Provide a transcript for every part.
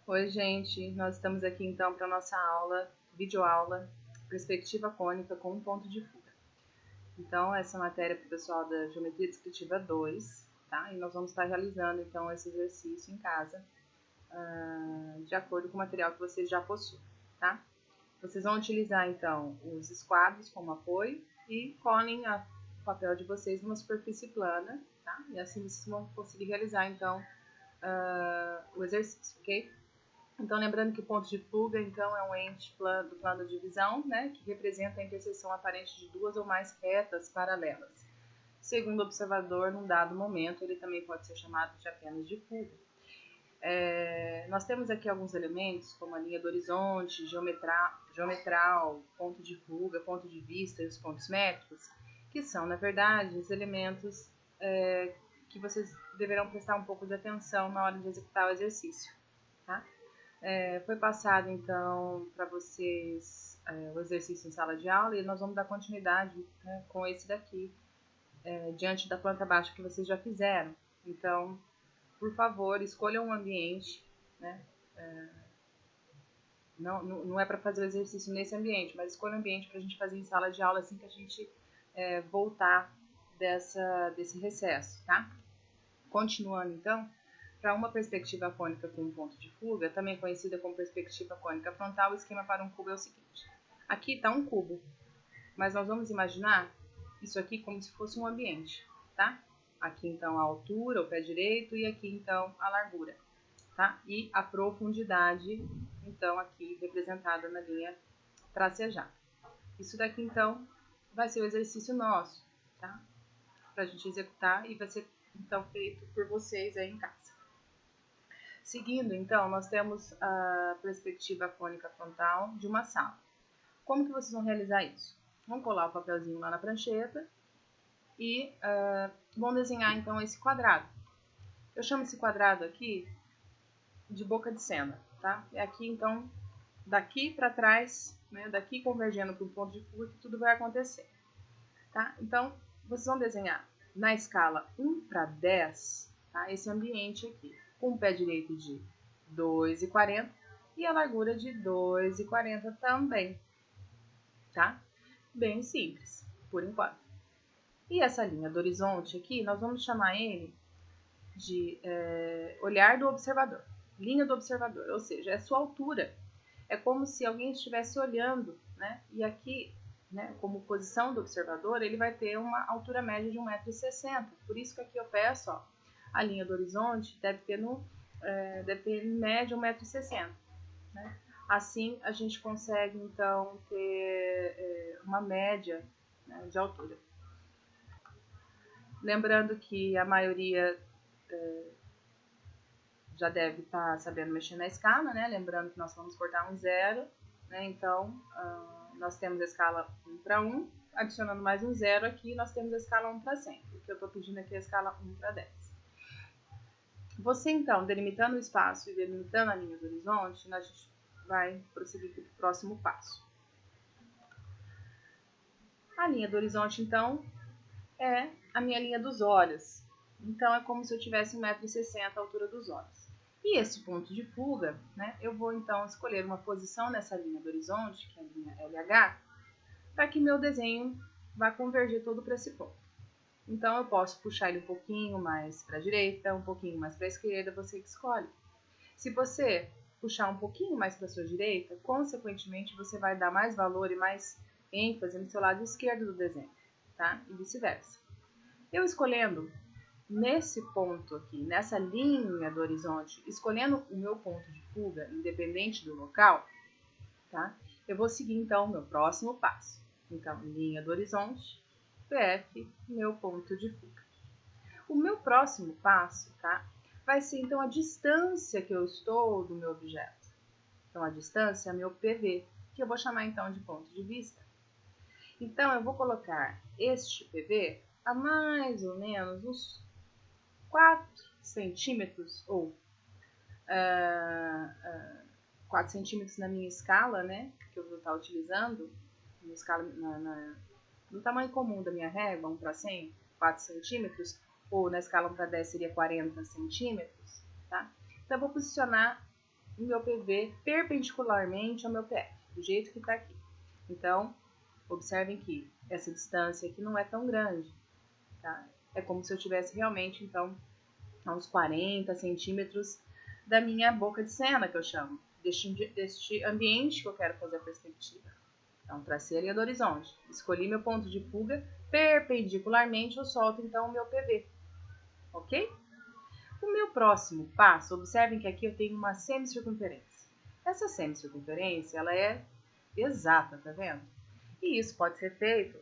Oi, gente, nós estamos aqui então para a nossa aula, videoaula, perspectiva cônica com um ponto de fuga. Então, essa matéria é para o pessoal da Geometria Descritiva 2, tá? E nós vamos estar realizando então esse exercício em casa, de acordo com o material que vocês já possuem, tá? Vocês vão utilizar então os esquadros como apoio e colhem o papel de vocês numa superfície plana, tá? E assim vocês vão conseguir realizar então o exercício, ok? Então, lembrando que o ponto de fuga, então, é um ente do plano de visão, né, que representa a interseção aparente de duas ou mais retas paralelas. Segundo o observador, num dado momento, ele também pode ser chamado de apenas de fuga. Nós temos aqui alguns elementos, como a linha do horizonte, geometral, ponto de fuga, ponto de vista e os pontos métricos, que são, na verdade, os elementos que vocês deverão prestar um pouco de atenção na hora de executar o exercício, tá? Foi passado, então, para vocês o exercício em sala de aula e nós vamos dar continuidade, né, com esse daqui, diante da planta baixa que vocês já fizeram. Então, por favor, escolham um ambiente, né? Não é para fazer o exercício nesse ambiente, mas escolha um ambiente para a gente fazer em sala de aula assim que a gente voltar desse recesso, tá? Continuando, então, para uma perspectiva cônica com um ponto de fuga, também conhecida como perspectiva cônica frontal, o esquema para um cubo é o seguinte. Aqui está um cubo, mas nós vamos imaginar isso aqui como se fosse um ambiente, tá? Aqui, então, a altura, o pé direito, e aqui, então, a largura, tá? E a profundidade, então, aqui representada na linha tracejada. Isso daqui, então, vai ser o exercício nosso, tá? Para a gente executar e vai ser, então, feito por vocês aí em casa. Seguindo, então, nós temos a perspectiva cônica frontal de uma sala. Como que vocês vão realizar isso? Vão colar o papelzinho lá na prancheta e vão desenhar, então, esse quadrado. Eu chamo esse quadrado aqui de boca de cena, tá? É aqui, então, daqui para trás, né, daqui convergendo para o ponto de fuga, que tudo vai acontecer, tá? Então, vocês vão desenhar na escala 1 para 10, tá? Esse ambiente aqui, com o pé direito de 2,40 e a largura de 2,40 também, tá? Bem simples, por enquanto. E essa linha do horizonte aqui, nós vamos chamar ele de olhar do observador, linha do observador, ou seja, é a sua altura. É como se alguém estivesse olhando, né? E aqui, né, como posição do observador, ele vai ter uma altura média de 1,60 m. Por isso que aqui eu peço, ó, a linha do horizonte deve ter em média 1,60 m. Né? Assim, a gente consegue, então, ter uma média, né, de altura. Lembrando que a maioria já deve estar sabendo mexer na escala, né? Lembrando que nós vamos cortar um zero, né? Então, nós temos a escala 1 para 1, adicionando mais um zero aqui, nós temos a escala 1 para 100. O que eu estou pedindo aqui é a escala 1 para 10. Você, então, delimitando o espaço e delimitando a linha do horizonte, a gente vai prosseguir para o próximo passo. A linha do horizonte, então, é a minha linha dos olhos. Então, é como se eu tivesse 1,60 m a altura dos olhos. E esse ponto de fuga, né, eu vou, então, escolher uma posição nessa linha do horizonte, que é a linha LH, para que meu desenho vá convergir todo para esse ponto. Então, eu posso puxar ele um pouquinho mais para a direita, um pouquinho mais para a esquerda, você que escolhe. Se você puxar um pouquinho mais para a sua direita, consequentemente, você vai dar mais valor e mais ênfase no seu lado esquerdo do desenho, tá? E vice-versa. Eu escolhendo nesse ponto aqui, nessa linha do horizonte, escolhendo o meu ponto de fuga, independente do local, tá? Eu vou seguir, então, o meu próximo passo. Então, linha do horizonte, PF, meu ponto de fuga. O meu próximo passo, tá? Vai ser, então, a distância que eu estou do meu objeto. Então, a distância é meu PV, que eu vou chamar, então, de ponto de vista. Então, eu vou colocar este PV a mais ou menos uns 4 centímetros, ou 4 centímetros na minha escala, né, que eu vou estar utilizando, na escala, no tamanho comum da minha régua, 1 para 100, 4 centímetros, ou na escala 1 para 10 seria 40 centímetros, tá? Então, eu vou posicionar o meu PV perpendicularmente ao meu PF, do jeito que está aqui. Então, observem que essa distância aqui não é tão grande, tá? É como se eu tivesse realmente, então, a uns 40 centímetros da minha boca de cena, que eu chamo, deste ambiente que eu quero fazer a perspectiva. Então, tracei a linha do horizonte, escolhi meu ponto de fuga, perpendicularmente eu solto, então, o meu PV, ok? O meu próximo passo, observem que aqui eu tenho uma semicircunferência. Essa semicircunferência, ela é exata, tá vendo? E isso pode ser feito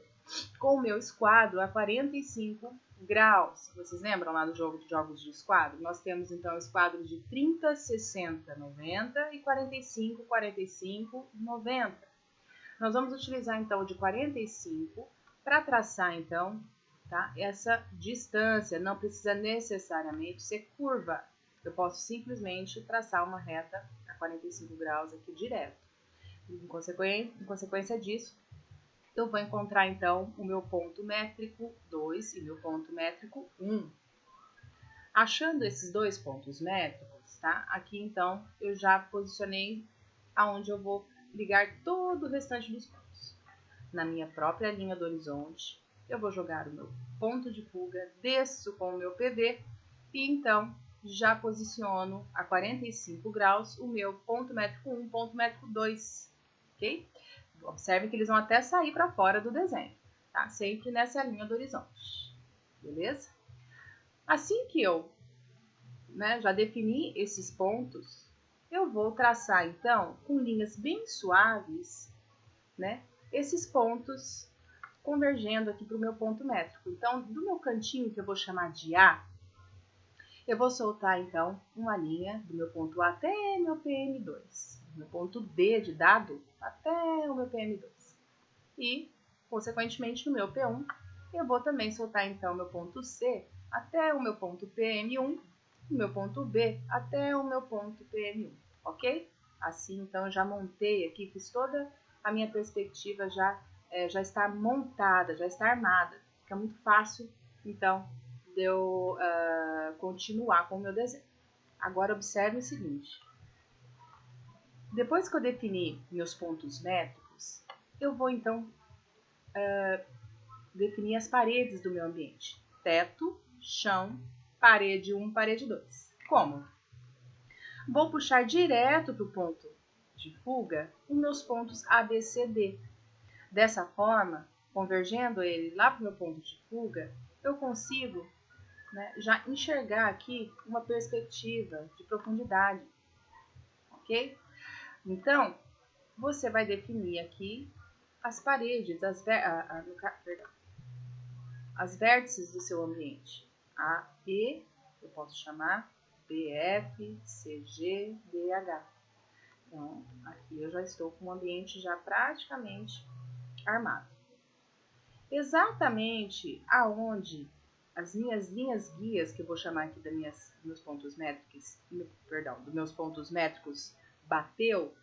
com o meu esquadro a 45 graus. Vocês lembram lá do jogo de jogos de esquadro? Nós temos então esquadros de 30, 60, 90 e 45, 45, 90. Nós vamos utilizar então o de 45 para traçar então, tá, essa distância. Não precisa necessariamente ser curva. Eu posso simplesmente traçar uma reta a 45 graus aqui direto. Em consequência disso, eu vou encontrar então o meu ponto métrico 2 e meu ponto métrico 1. Achando esses dois pontos métricos, tá? Aqui então eu já posicionei aonde eu vou ligar todo o restante dos pontos. Na minha própria linha do horizonte, eu vou jogar o meu ponto de fuga, desço com o meu PV e então já posiciono a 45 graus o meu ponto métrico 1, ponto métrico 2, ok? Observe que eles vão até sair para fora do desenho, tá? Sempre nessa linha do horizonte, beleza? Assim que eu, já defini esses pontos, eu vou traçar então com linhas bem suaves, esses pontos convergendo aqui para o meu ponto métrico. Então, do meu cantinho que eu vou chamar de A, eu vou soltar então uma linha do meu ponto A até meu PM2, do meu ponto D de dado até o meu PM2. E, consequentemente, no meu P1, eu vou também soltar então meu ponto C até o meu ponto PM1, o meu ponto B até o meu ponto PM1, ok? Assim, então, eu já montei aqui, fiz toda a minha perspectiva, já está montada, já está armada. Fica muito fácil, então, de eu continuar com o meu desenho. Agora, observe o seguinte. Depois que eu defini meus pontos métricos, eu vou, então, definir as paredes do meu ambiente. Teto, chão, parede 1, parede 2. Como? Vou puxar direto para o ponto de fuga os meus pontos A, B, C, D. Dessa forma, convergendo ele lá para o meu ponto de fuga, eu consigo já enxergar aqui uma perspectiva de profundidade, ok? Então, você vai definir aqui as paredes, as vértices do seu ambiente. A, E, eu posso chamar B, F, C, G, D, H. Então, aqui eu já estou com o ambiente já praticamente armado. Exatamente aonde as minhas linhas guias, que eu vou chamar aqui dos meus pontos métricos, dos meus pontos métricos, bateu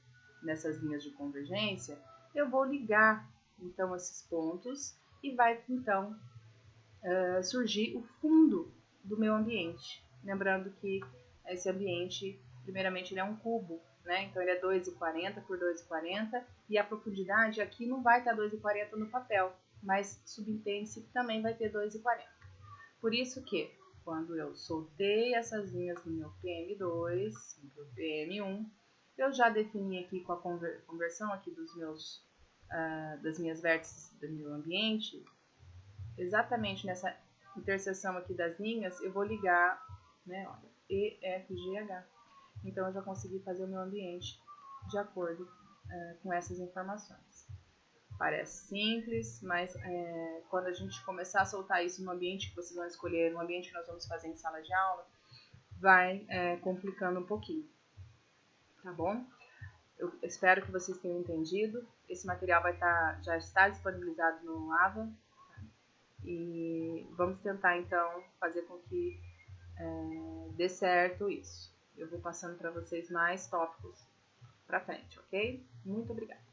nessas linhas de convergência, eu vou ligar então esses pontos e vai então surgir o fundo do meu ambiente. Lembrando que esse ambiente, primeiramente, ele é um cubo, então ele é 2,40 por 2,40 e a profundidade aqui não vai estar 2,40 no papel, mas subentende-se que também vai ter 2,40. Por isso que, quando eu soltei essas linhas do meu PM2, do PM1, eu já defini aqui com a conversão aqui das minhas vértices do meu ambiente, exatamente nessa interseção aqui das linhas, eu vou ligar, olha, E, F, G, H. Então, eu já consegui fazer o meu ambiente de acordo com essas informações. Parece simples, mas quando a gente começar a soltar isso no ambiente que vocês vão escolher, no ambiente que nós vamos fazer em sala de aula, vai complicando um pouquinho, tá bom? Eu espero que vocês tenham entendido. Esse material já está disponibilizado no AVA, e vamos tentar então fazer com que dê certo isso. Eu vou passando para vocês mais tópicos para frente, ok? Muito obrigada.